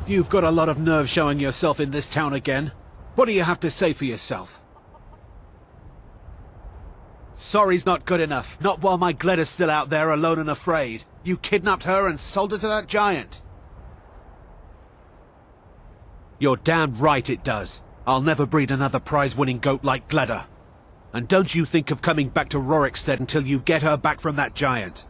You've got a lot of nerve showing yourself in this town again. What do you have to say for yourself? Sorry's not good enough. Not while my Gleda's still out there alone and afraid. You kidnapped her and sold her to that giant. You're damn right it does. I'll never breed another prize-winning goat like Gleda. And don't you think of coming back to Rorikstead until you get her back from that giant.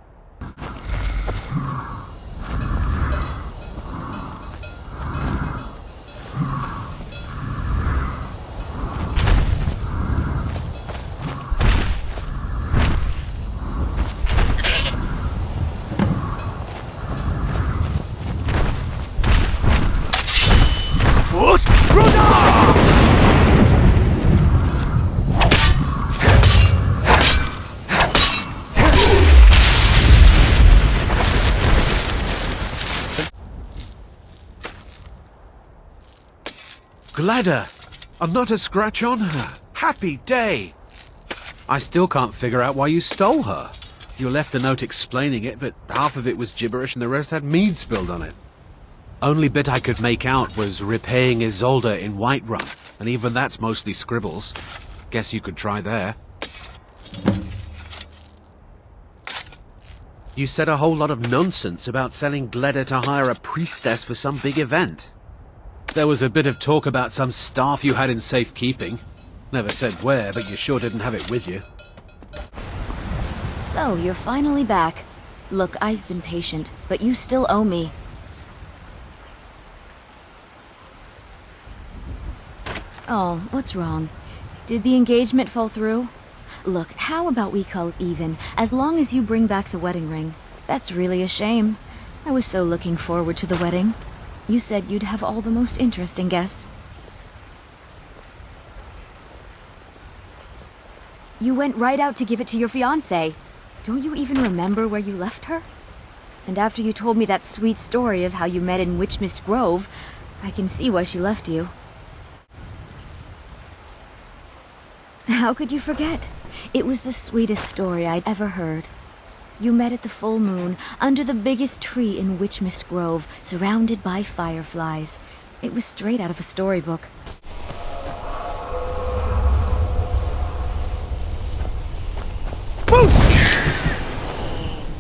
Gleda! And not a scratch on her. Happy day! I still can't figure out why you stole her. You left a note explaining it, but half of it was gibberish and the rest had mead spilled on it. Only bit I could make out was repaying Isolde in Whiterun, and even that's mostly scribbles. Guess you could try there. You said a whole lot of nonsense about selling Gleda to hire a priestess for some big event. There was a bit of talk about some staff you had in safekeeping. Never said where, but you sure didn't have it with you. So, you're finally back. Look, I've been patient, but you still owe me. Oh, what's wrong? Did the engagement fall through? Look, how about we call it even, as long as you bring back the wedding ring? That's really a shame. I was so looking forward to the wedding. You said you'd have all the most interesting guests. You went right out to give it to your fiancé. Don't you even remember where you left her? And after you told me that sweet story of how you met in Witchmist Grove, I can see why she left you. How could you forget? It was the sweetest story I'd ever heard. You met at the full moon, under the biggest tree in Witchmist Grove, surrounded by fireflies. It was straight out of a storybook.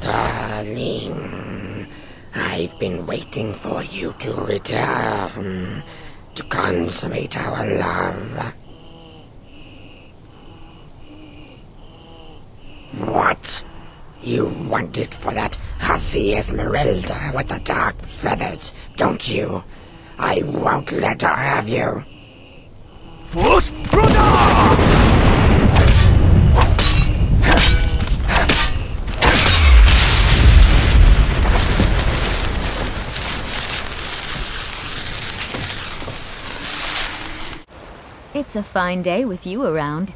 Darling, I've been waiting for you to return, to consummate our love. What? You want it for that hussy Esmeralda with the dark feathers, don't you? I won't let her have you. It's a fine day with you around.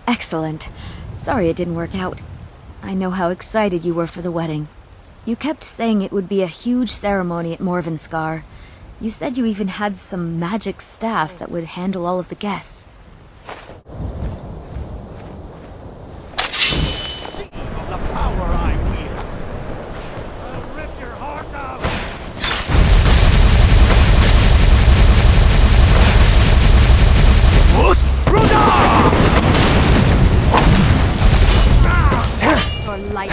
Excellent. Sorry it didn't work out. I know how excited you were for the wedding. You kept saying it would be a huge ceremony at Morvenskar. You said you even had some magic staff that would handle all of the guests. The power I wield. I'll rip your heart out. For light.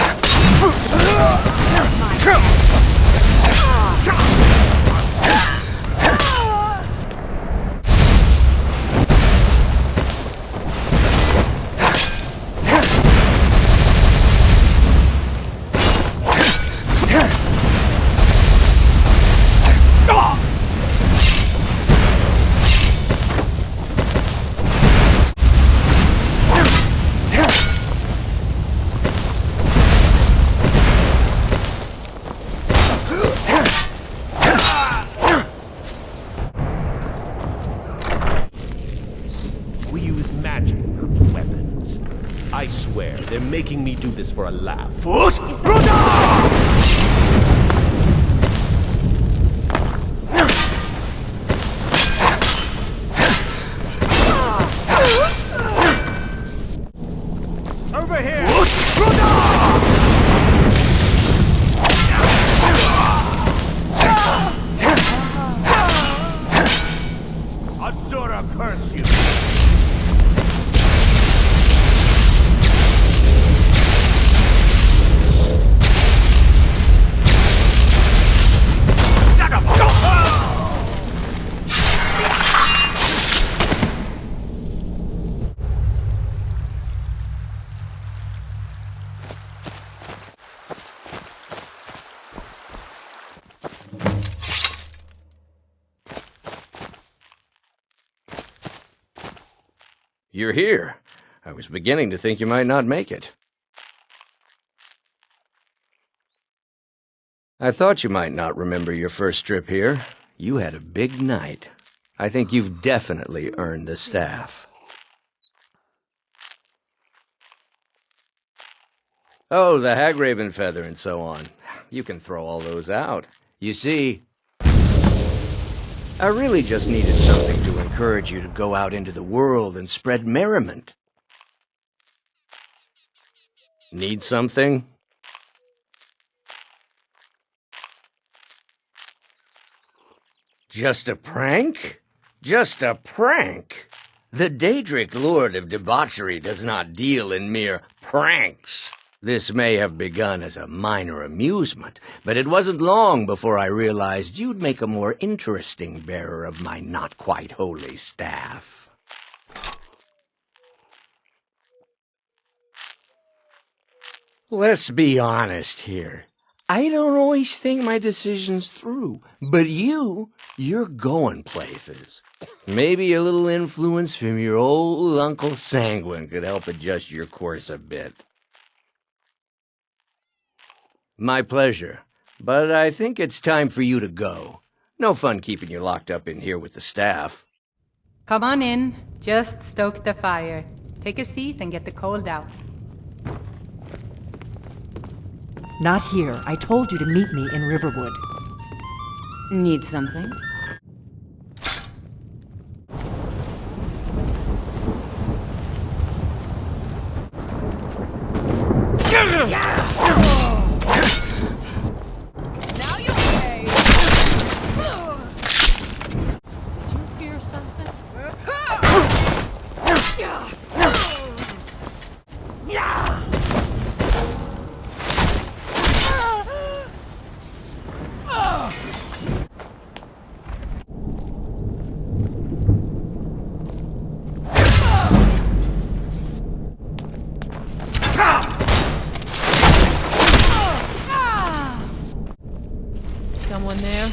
I swear, they're making me do this for a laugh. Over here! you're here. I was beginning to think you might not make it. I thought you might not remember your first trip here. You had a big night. I think you've definitely earned the staff. Oh, the hagraven feather and so on. You can throw all those out. You see, I really just needed something to encourage you to go out into the world and spread merriment. Need something? Just a prank? Just a prank? The Daedric Lord of Debauchery does not deal in mere pranks. This may have begun as a minor amusement, but it wasn't long before I realized you'd make a more interesting bearer of my not-quite-holy staff. Let's be honest here. I don't always think my decisions through, but you're going places. Maybe a little influence from your old Uncle Sanguine could help adjust your course a bit. My pleasure, but I think it's time for you to go. No fun keeping you locked up in here with the staff. Come on in. Just stoke the fire. Take a seat and get the cold out. Not here. I told you to meet me in Riverwood. Need something? Now you pay! Did you hear something? Someone there?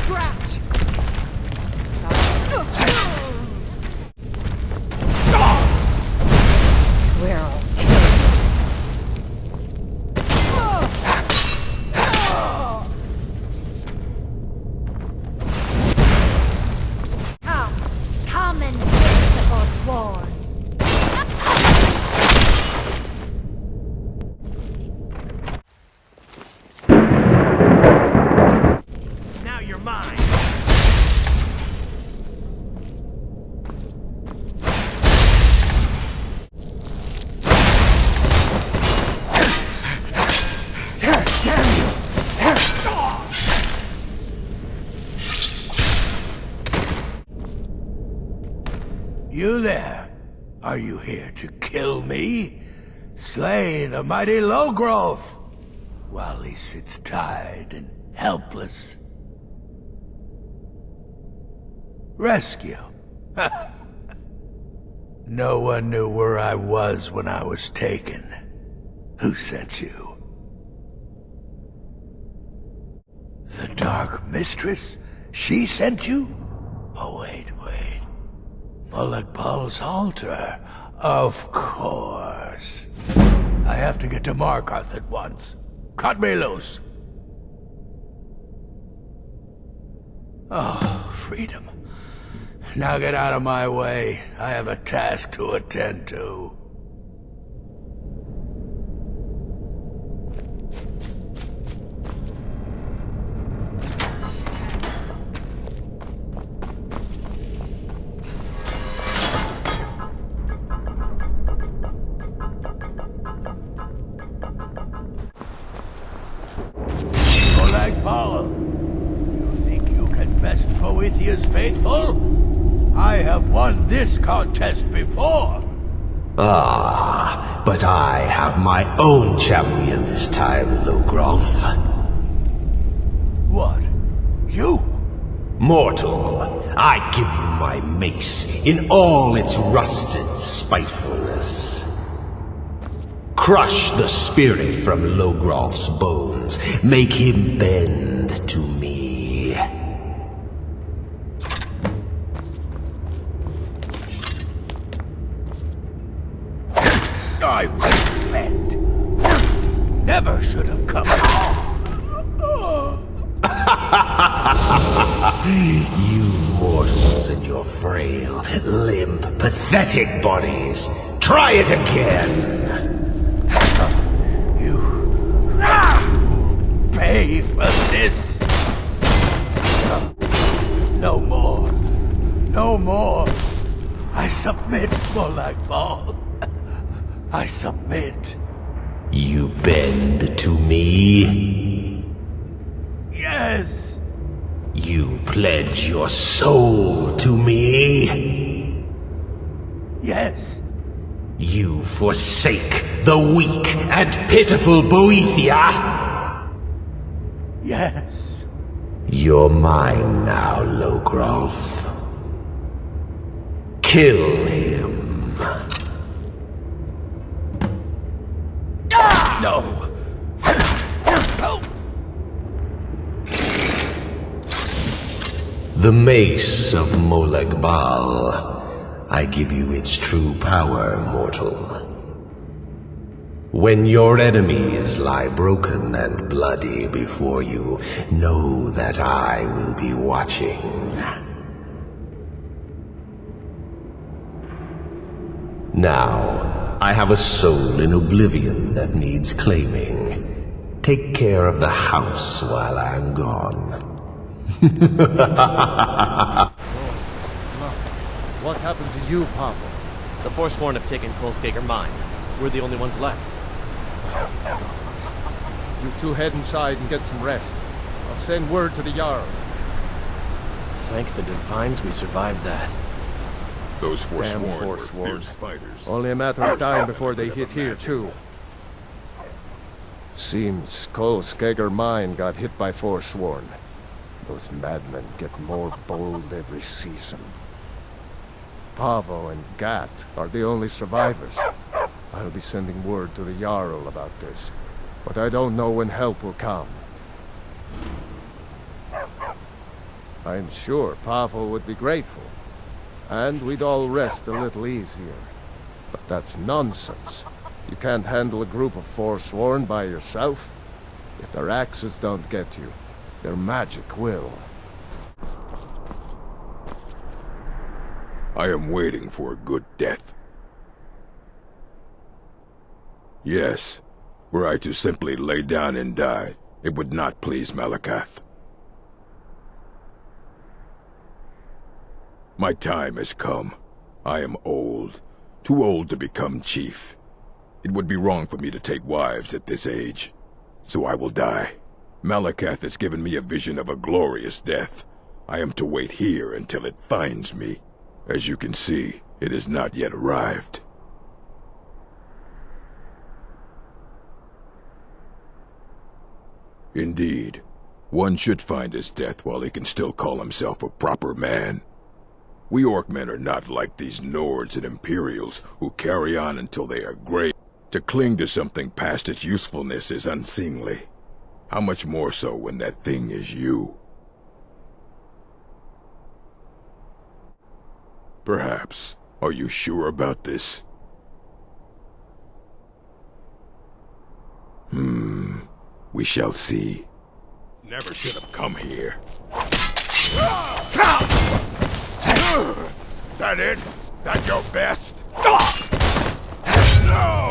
Scratch! Swear I'll kill you. Come and face the Forsworn. Now you're mine. You there? Are you here to kill me? Slay the mighty Logrove, while he sits tied and helpless. Rescue? No one knew where I was when I was taken. Who sent you? The Dark Mistress? She sent you? Oh, wait. Mulekbal's altar. Of course. I have to get to Markarth at once. Cut me loose. Oh, freedom. Now get out of my way. I have a task to attend to. Mulekbal, you think you can best Boethiah's faithful? I have won this contest before. Ah, but I have my own champion this time, Logrov. What? You? Mortal, I give you my mace in all its rusted spitefulness. Crush the spirit from Logrov's bones souls. Make him bend to me. I was led. Never should have come. You mortals and your frail, limp, pathetic bodies. Try it again. You pay for this. No more. No more. I submit, Molagmal. I submit. You bend to me. Yes. You pledge your soul to me. Yes. You forsake the weak and pitiful Boethia. Yes. You're mine now, Logrolf. Kill him. No. The mace of Molag-Bal. I give you its true power, mortal. When your enemies lie broken and bloody before you, know that I will be watching. Now, I have a soul in oblivion that needs claiming. Take care of the house while I'm gone. What happened to you, Pavel? The Forsworn have taken Kolskager mine. We're the only ones left. You two head inside and get some rest. I'll send word to the Jarl. Thank the Divines we survived that. Those Forsworn Damn were Forsworn. fierce fighters. Only a matter of time before they hit here, too. Seems Kolskager mine got hit by Forsworn. Those madmen get more bold every season. Pavo and Gat are the only survivors. I'll be sending word to the Jarl about this, but I don't know when help will come. I'm sure Pavo would be grateful, and we'd all rest a little easier. But that's nonsense. You can't handle a group of Forsworn by yourself. If their axes don't get you, their magic will. I am waiting for a good death. Yes, were I to simply lay down and die, it would not please Malakath. My time has come. I am old, too old to become chief. It would be wrong for me to take wives at this age, so I will die. Malakath has given me a vision of a glorious death. I am to wait here until it finds me. As you can see, it has not yet arrived. Indeed, one should find his death while he can still call himself a proper man. We Orcmen are not like these Nords and Imperials who carry on until they are gray. To cling to something past its usefulness is unseemly. How much more so when that thing is you? Perhaps. Are you sure about this? We shall see. Never should have come here. That it? That your best? No!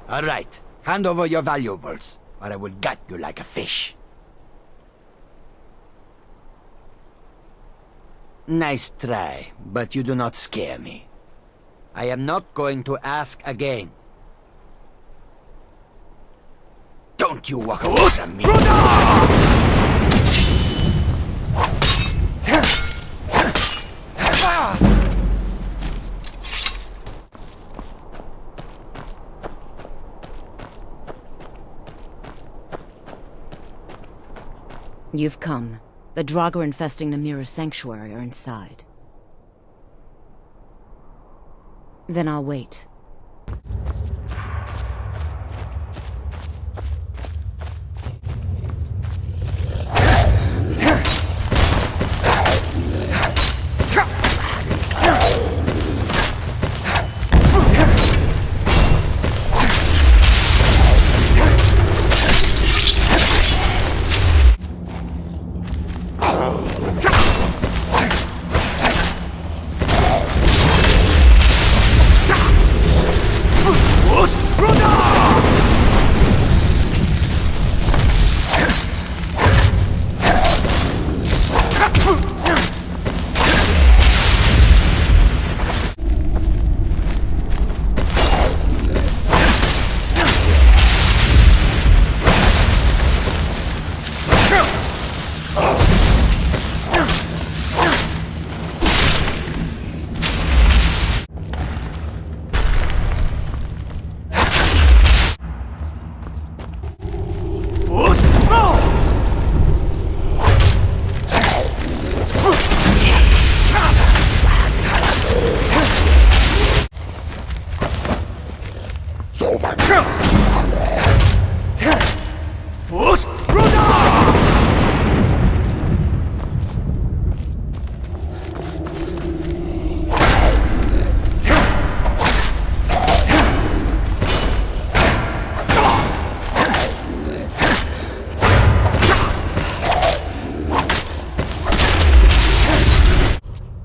All right. Hand over your valuables, or I will gut you like a fish. Nice try, but you do not scare me. I am not going to ask again. Don't you walk away from me! You've come. The Draugr infesting the Mirror Sanctuary are inside. Then I'll wait.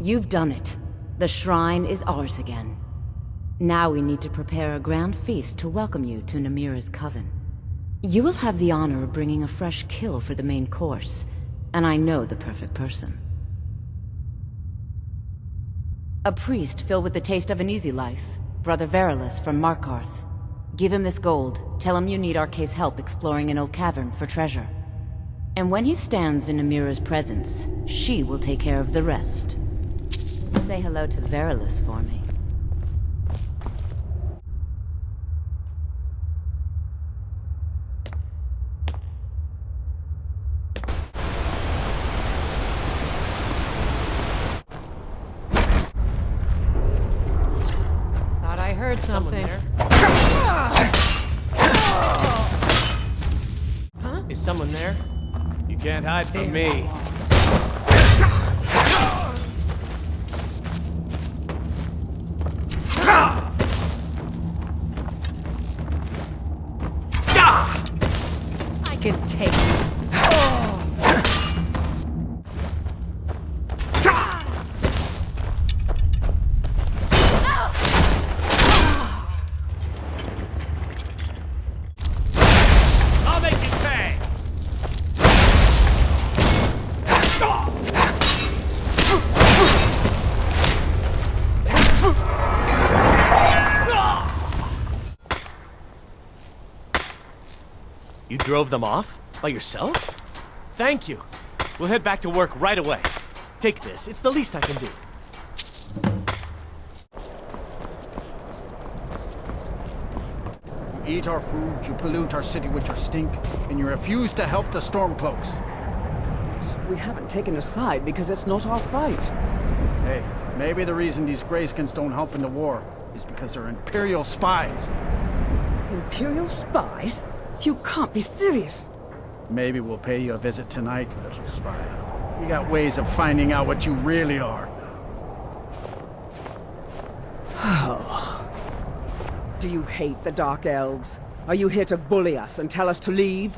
You've done it. The shrine is ours again. Now we need to prepare a grand feast to welcome you to Namira's coven. You will have the honor of bringing a fresh kill for the main course, and I know the perfect person. A priest filled with the taste of an easy life, Brother Ralof from Markarth. Give him this gold, tell him you need Arcae's help exploring an old cavern for treasure. And when he stands in Namira's presence, she will take care of the rest. Say hello to Ralof for me. Thought I heard something. Huh? Is someone there? You can't hide from me. I can take it. I'll make it pay. You drove them off? By yourself? Thank you. We'll head back to work right away. Take this. It's the least I can do. You eat our food, you pollute our city with your stink, and you refuse to help the Stormcloaks. We haven't taken a side because it's not our fight. Hey, maybe the reason these Greyskins don't help in the war is because they're Imperial spies. Imperial spies? You can't be serious. Maybe we'll pay you a visit tonight, little spy. We got ways of finding out what you really are. Oh. Do you hate the Dark Elves? Are you here to bully us and tell us to leave?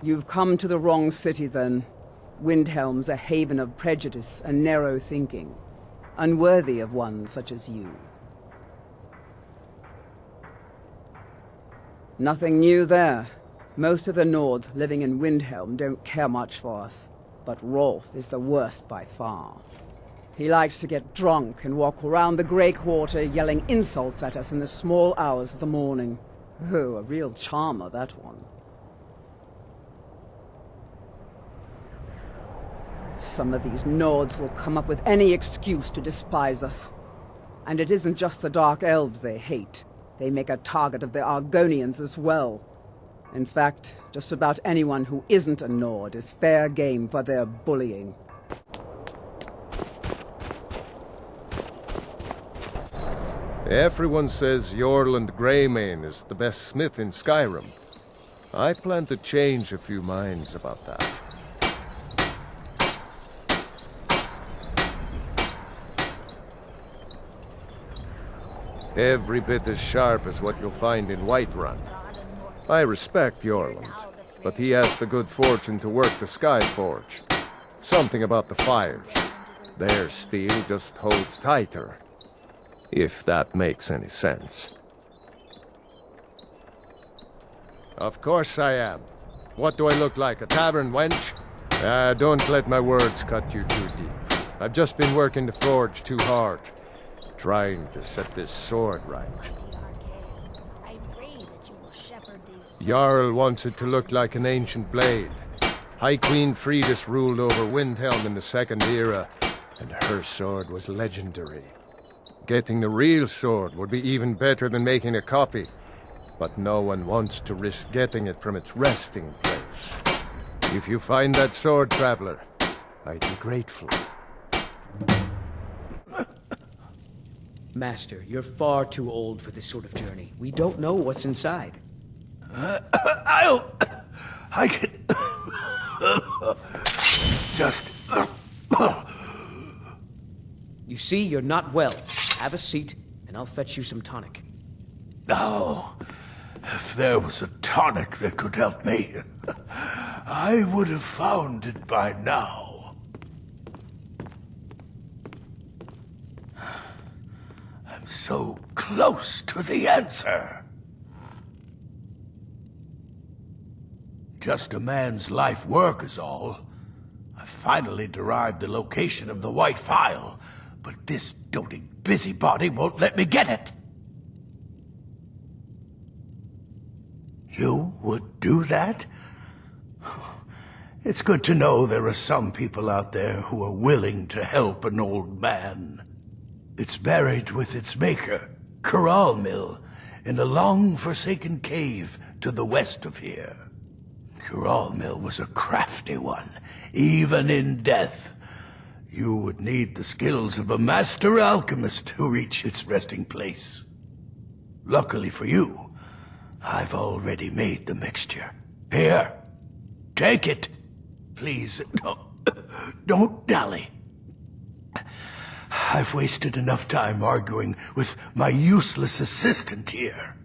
You've come to the wrong city, then. Windhelm's a haven of prejudice and narrow thinking, unworthy of one such as you. Nothing new there. Most of the Nords living in Windhelm don't care much for us, but Rolf is the worst by far. He likes to get drunk and walk around the Grey Quarter yelling insults at us in the small hours of the morning. Oh, a real charmer, that one. Some of these Nords will come up with any excuse to despise us. And it isn't just the Dark Elves they hate. They make a target of the Argonians as well. In fact, just about anyone who isn't a Nord is fair game for their bullying. Everyone says Jorland Greymane is the best smith in Skyrim. I plan to change a few minds about that. Every bit as sharp as what you'll find in Whiterun. I respect Jorland, but he has the good fortune to work the Skyforge. Something about the fires. Their steel just holds tighter. If that makes any sense. Of course I am. What do I look like, a tavern wench? Don't let my words cut you too deep. I've just been working the forge too hard. Trying to set this sword right. Jarl wants it to look like an ancient blade. High Queen Fridis ruled over Windhelm in the Second Era, and her sword was legendary. Getting the real sword would be even better than making a copy, but no one wants to risk getting it from its resting place. If you find that sword, traveler, I'd be grateful. Master, you're far too old for this sort of journey. We don't know what's inside. I can... just... You see, you're not well. Have a seat, and I'll fetch you some tonic. Oh, if there was a tonic that could help me, I would have found it by now. I'm so close to the answer. Just a man's life work is all. I finally derived the location of the White Phial, but this doting busybody won't let me get it. You would do that? It's good to know there are some people out there who are willing to help an old man. It's buried with its maker, Coralmill, in a long-forsaken cave to the west of here. Coralmill was a crafty one, even in death. You would need the skills of a master alchemist to reach its resting place. Luckily for you, I've already made the mixture. Here, take it. Please, don't dally. I've wasted enough time arguing with my useless assistant here.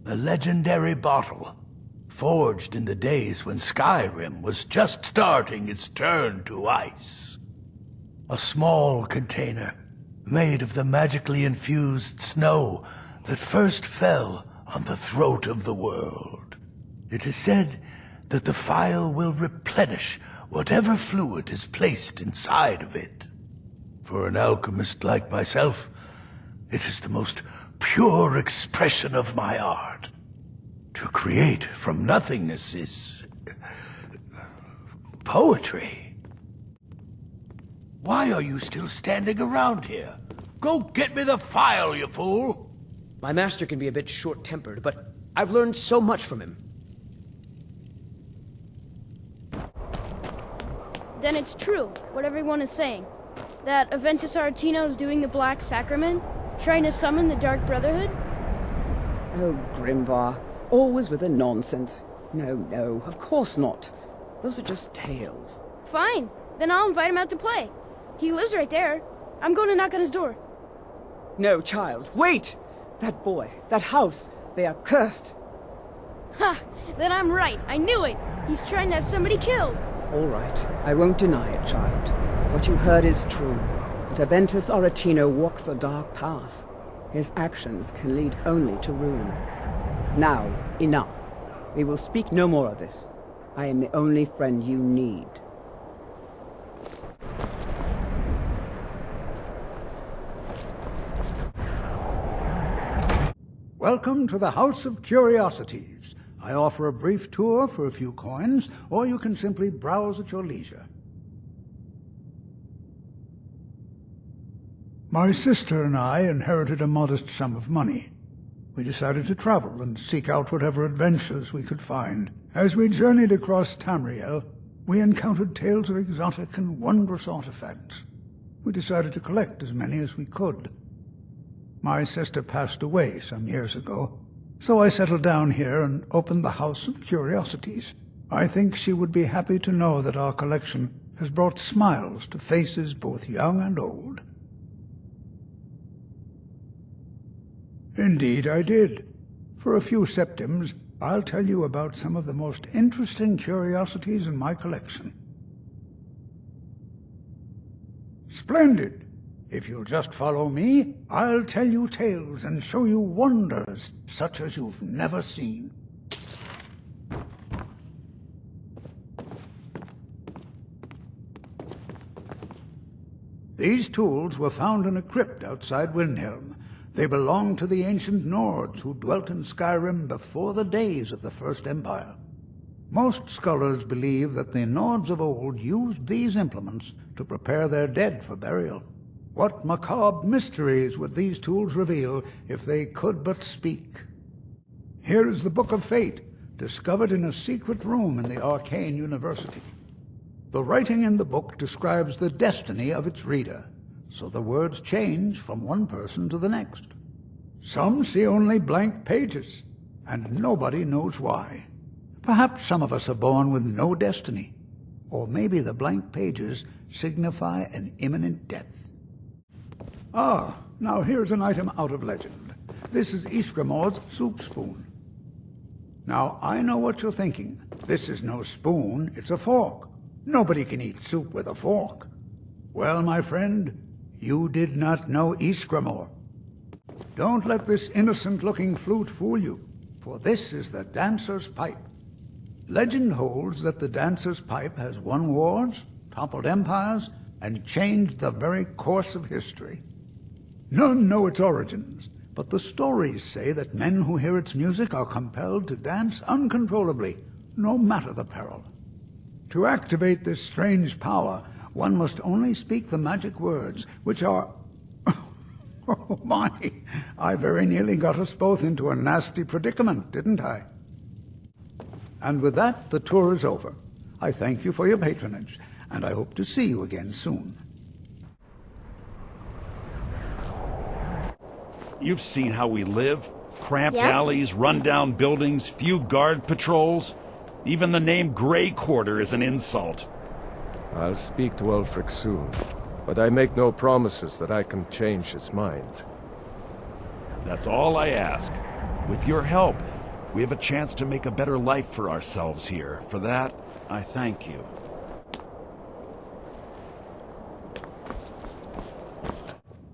A legendary bottle, forged in the days when Skyrim was just starting its turn to ice. A small container, made of the magically infused snow that first fell on the throat of the world. It is said that the phial will replenish whatever fluid is placed inside of it. For an alchemist like myself, it is the most pure expression of my art. To create from nothingness is... poetry. Why are you still standing around here? Go get me the phial, you fool! My master can be a bit short-tempered, but I've learned so much from him. Then it's true, what everyone is saying. That Aventus Aretino is doing the Black Sacrament? Trying to summon the Dark Brotherhood? Oh, Grimvar. Always with the nonsense. No, of course not. Those are just tales. Fine, then I'll invite him out to play. He lives right there. I'm going to knock on his door. No, child, wait! That boy, that house, they are cursed. Ha! Then I'm right. I knew it. He's trying to have somebody killed. All right, I won't deny it, child. What you heard is true. But Aventus Aretino walks a dark path. His actions can lead only to ruin. Now, enough. We will speak no more of this. I am the only friend you need. Welcome to the House of Curiosities. I offer a brief tour for a few coins, or you can simply browse at your leisure. My sister and I inherited a modest sum of money. We decided to travel and seek out whatever adventures we could find. As we journeyed across Tamriel, we encountered tales of exotic and wondrous artifacts. We decided to collect as many as we could. My sister passed away some years ago, so I settled down here and opened the House of Curiosities. I think she would be happy to know that our collection has brought smiles to faces both young and old. Indeed I did. For a few septims, I'll tell you about some of the most interesting curiosities in my collection. Splendid! If you'll just follow me, I'll tell you tales and show you wonders such as you've never seen. These tools were found in a crypt outside Windhelm. They belonged to the ancient Nords who dwelt in Skyrim before the days of the First Empire. Most scholars believe that the Nords of old used these implements to prepare their dead for burial. What macabre mysteries would these tools reveal if they could but speak? Here is the Book of Fate, discovered in a secret room in the Arcane University. The writing in the book describes the destiny of its reader, so the words change from one person to the next. Some see only blank pages, and nobody knows why. Perhaps some of us are born with no destiny, or maybe the blank pages signify an imminent death. Ah, now here's an item out of legend. This is Ysgramor's soup spoon. Now, I know what you're thinking. This is no spoon, it's a fork. Nobody can eat soup with a fork. Well, my friend, you did not know Ysgramor. Don't let this innocent-looking flute fool you, for this is the dancer's pipe. Legend holds that the dancer's pipe has won wars, toppled empires, and changed the very course of history. None know its origins, but the stories say that men who hear its music are compelled to dance uncontrollably, no matter the peril. To activate this strange power, one must only speak the magic words, which are... Oh my, I very nearly got us both into a nasty predicament, didn't I? And with that, the tour is over. I thank you for your patronage, and I hope to see you again soon. You've seen how we live. Cramped Yes? alleys, run-down buildings, few guard patrols. Even the name Grey Quarter is an insult. I'll speak to Ulfric soon, but I make no promises that I can change his mind. That's all I ask. With your help, we have a chance to make a better life for ourselves here. For that, I thank you.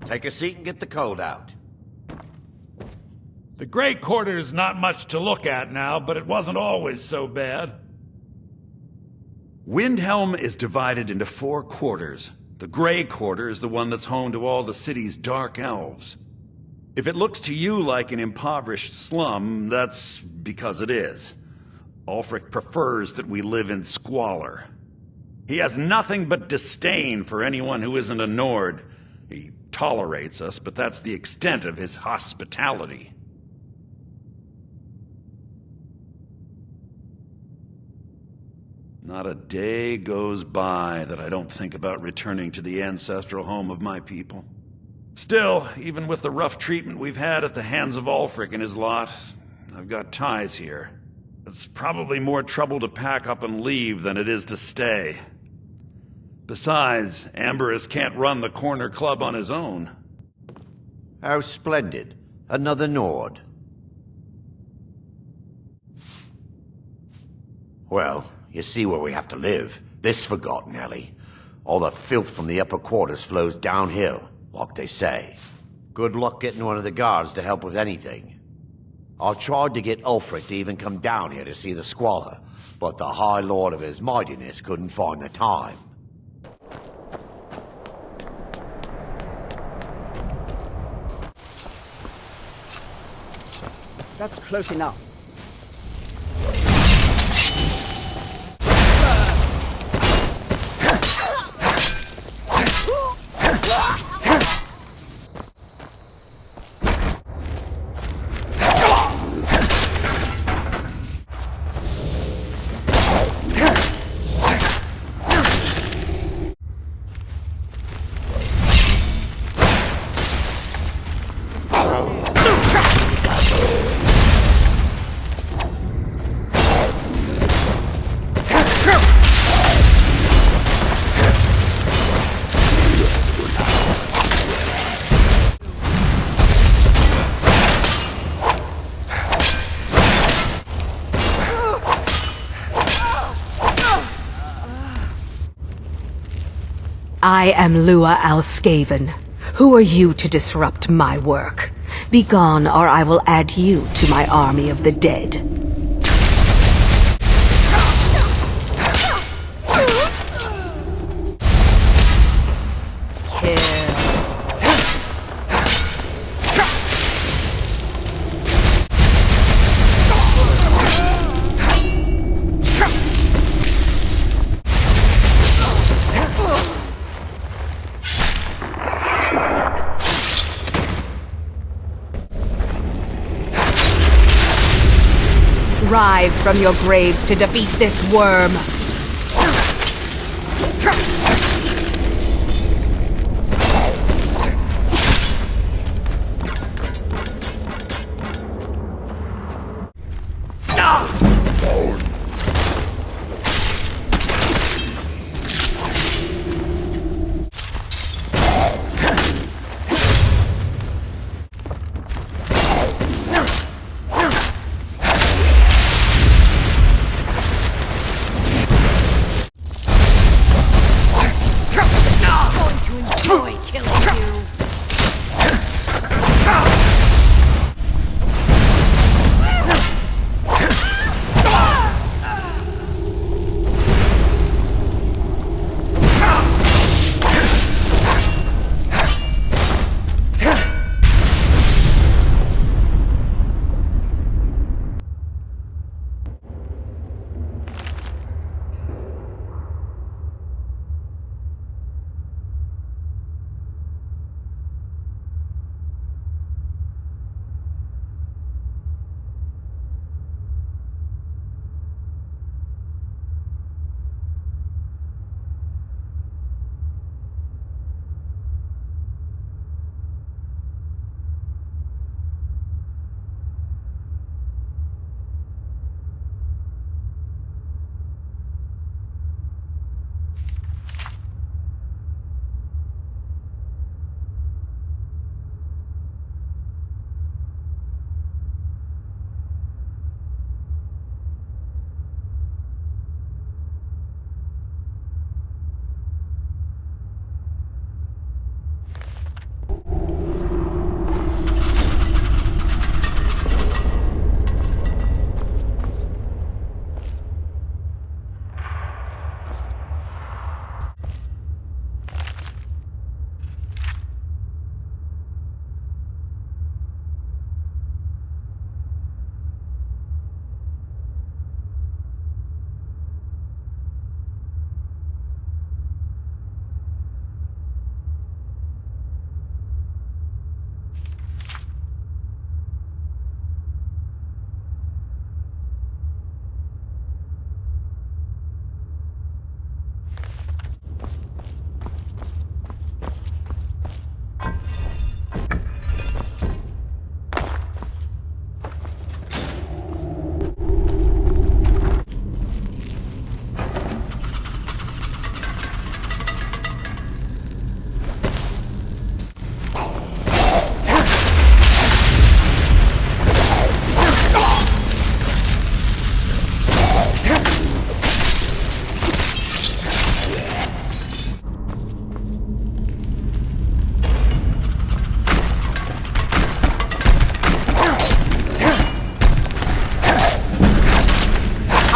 Take a seat and get the cold out. The Grey Quarter's not much to look at now, but it wasn't always so bad. Windhelm is divided into 4 quarters. The Grey Quarter is the one that's home to all the city's dark elves. If it looks to you like an impoverished slum, that's because it is. Ulfric prefers that we live in squalor. He has nothing but disdain for anyone who isn't a Nord. He tolerates us, but that's the extent of his hospitality. Not a day goes by that I don't think about returning to the ancestral home of my people. Still, even with the rough treatment we've had at the hands of Ulfric and his lot, I've got ties here. It's probably more trouble to pack up and leave than it is to stay. Besides, Amberus can't run the corner club on his own. How splendid. Another Nord. Well, you see where we have to live. This forgotten alley. All the filth from the upper quarters flows downhill, like they say. Good luck getting one of the guards to help with anything. I tried to get Ulfric to even come down here to see the squalor, but the High Lord of his mightiness couldn't find the time. That's close enough. I am Lua Alskaven. Who are you to disrupt my work? Begone, or I will add you to my army of the dead. Rise from your graves to defeat this worm.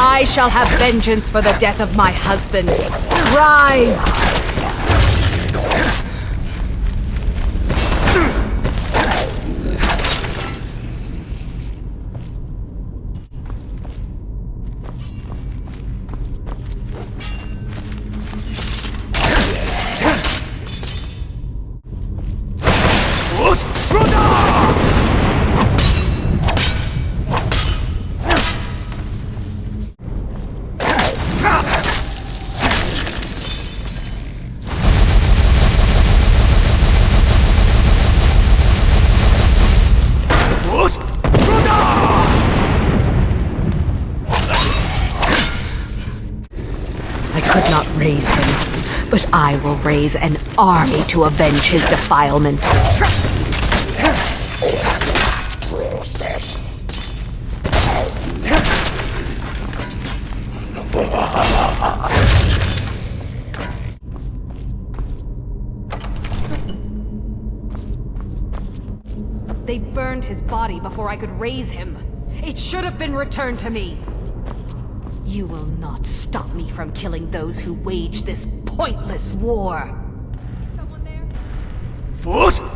I shall have vengeance for the death of my husband. Rise! But I will raise an army to avenge his defilement. burned his body before I could raise him. It should have been returned to me. You will not stop me from killing those who wage this pointless war. Someone there? Forsworn!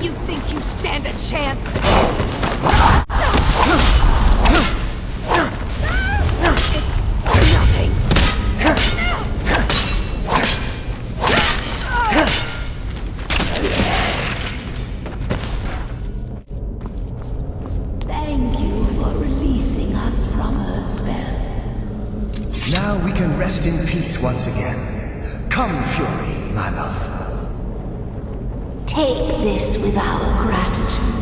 You think you stand a chance? It's nothing. Thank you for releasing us from her spell. Now we can rest in peace once again. Come, Fury, my love. Take this with our gratitude.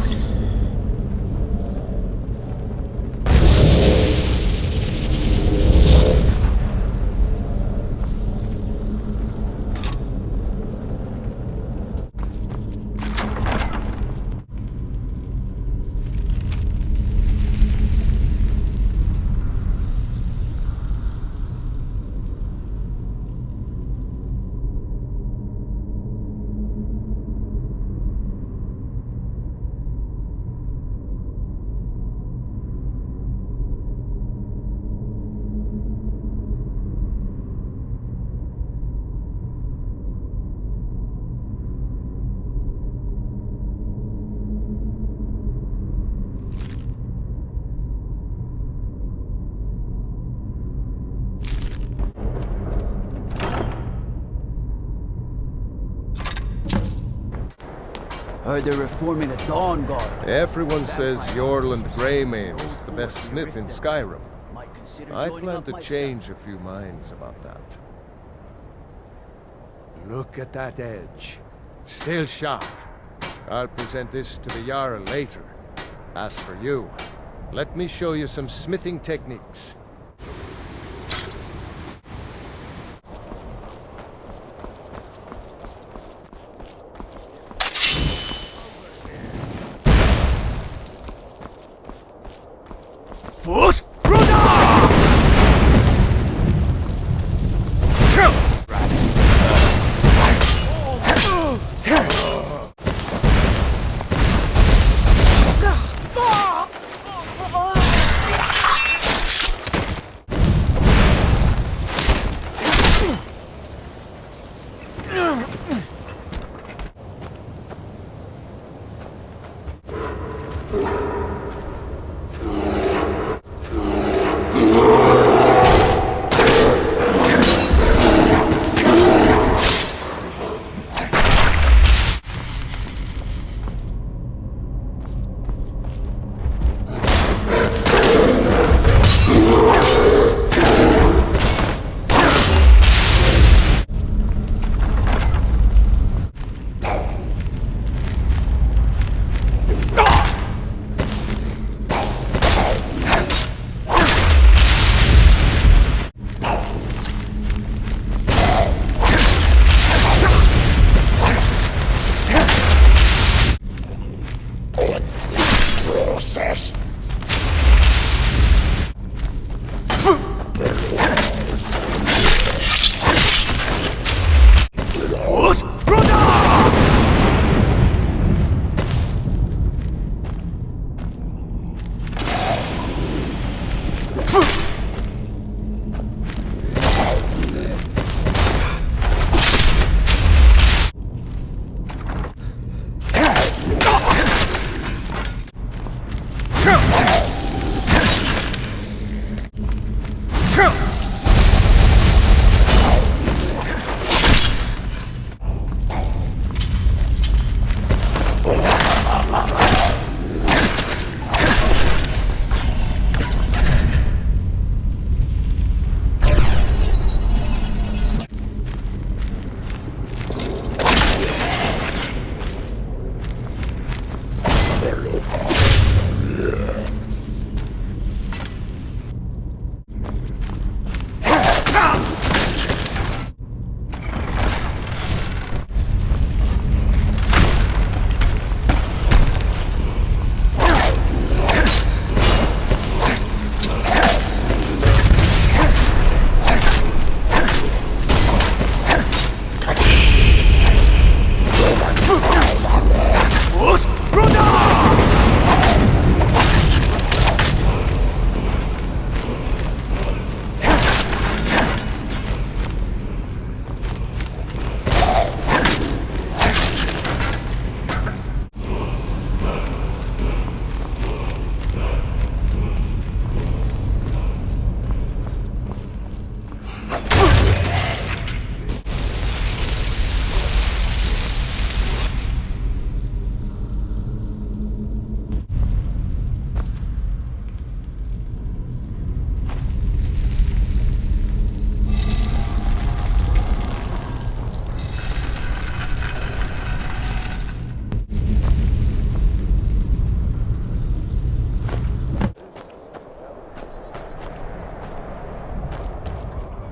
Heard they're reforming the Dawn Guard. Everyone says Yorland Greymane is the best smith in Skyrim. I plan to change a few minds about that. Look at that edge. Still sharp. I'll present this to the Jarl later. As for you, let me show you some smithing techniques.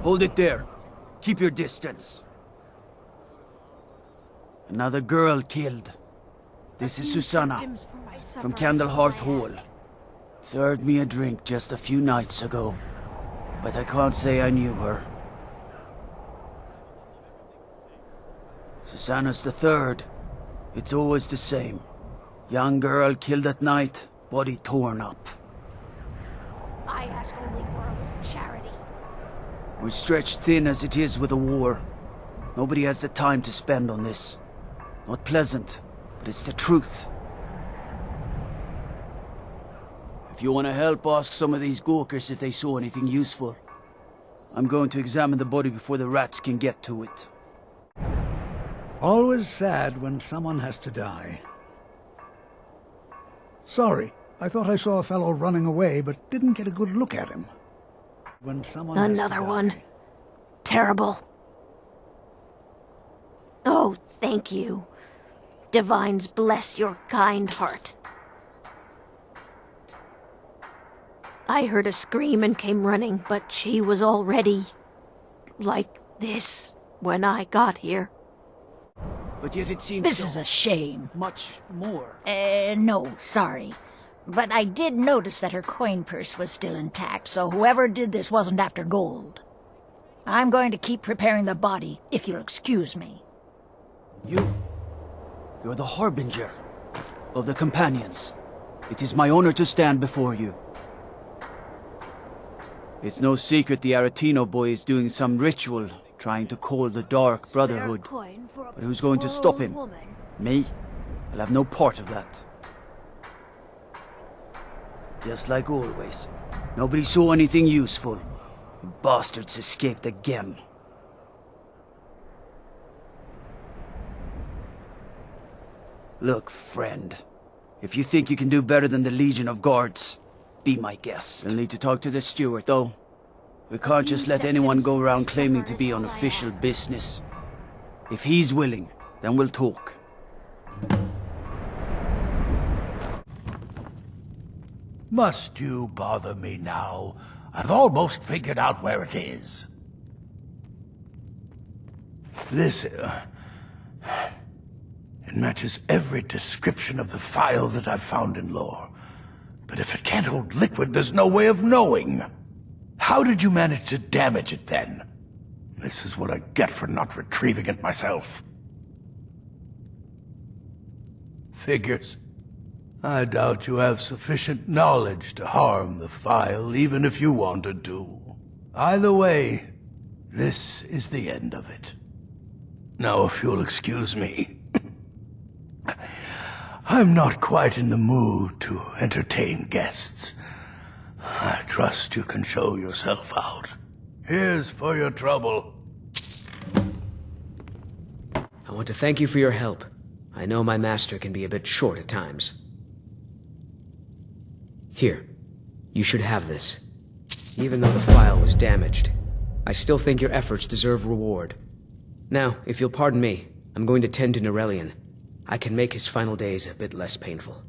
Hold it there. Keep your distance. Another girl killed. This is Susanna, from Candlehearth Hall. Served me a drink just a few nights ago, but I can't say I knew her. Susanna's the third. It's always the same. Young girl killed at night, body torn up. I ask only for a little charity. We're stretched thin as it is with the war. Nobody has the time to spend on this. Not pleasant, but it's the truth. If you want to help, ask some of these gawkers if they saw anything useful. I'm going to examine the body before the rats can get to it. Always sad when someone has to die. Sorry, I thought I saw a fellow running away, but didn't get a good look at him. When someone Another one. Terrible. Oh, thank you. Divines bless your kind heart. I heard a scream and came running, but she was already like this when I got here. But yet it seems This is a shame. Much more. No, sorry. But I did notice that her coin purse was still intact, so whoever did this wasn't after gold. I'm going to keep preparing the body, if you'll excuse me. You're the harbinger of the companions. It is my honor to stand before you. It's no secret the Aretino boy is doing some ritual, trying to call the Dark Brotherhood. But who's going to stop him? Me? I'll have no part of that. Just like always. Nobody saw anything useful. The bastards escaped again. Look, friend. If you think you can do better than the Legion of Guards, be my guest. You'll need to talk to the steward, though. We can't just let anyone go around claiming to be on official business. If he's willing, then we'll talk. Must you bother me now? I've almost figured out where it is. This, it matches every description of the file that I've found in lore. But if it can't hold liquid, there's no way of knowing. How did you manage to damage it then? This is what I get for not retrieving it myself. Figures. I doubt you have sufficient knowledge to harm the file, even if you wanted to. Either way, this is the end of it. Now, if you'll excuse me, I'm not quite in the mood to entertain guests. I trust you can show yourself out. Here's for your trouble. I want to thank you for your help. I know my master can be a bit short at times. Here, you should have this. Even though the file was damaged, I still think your efforts deserve reward. Now, if you'll pardon me, I'm going to tend to Norelian. I can make his final days a bit less painful.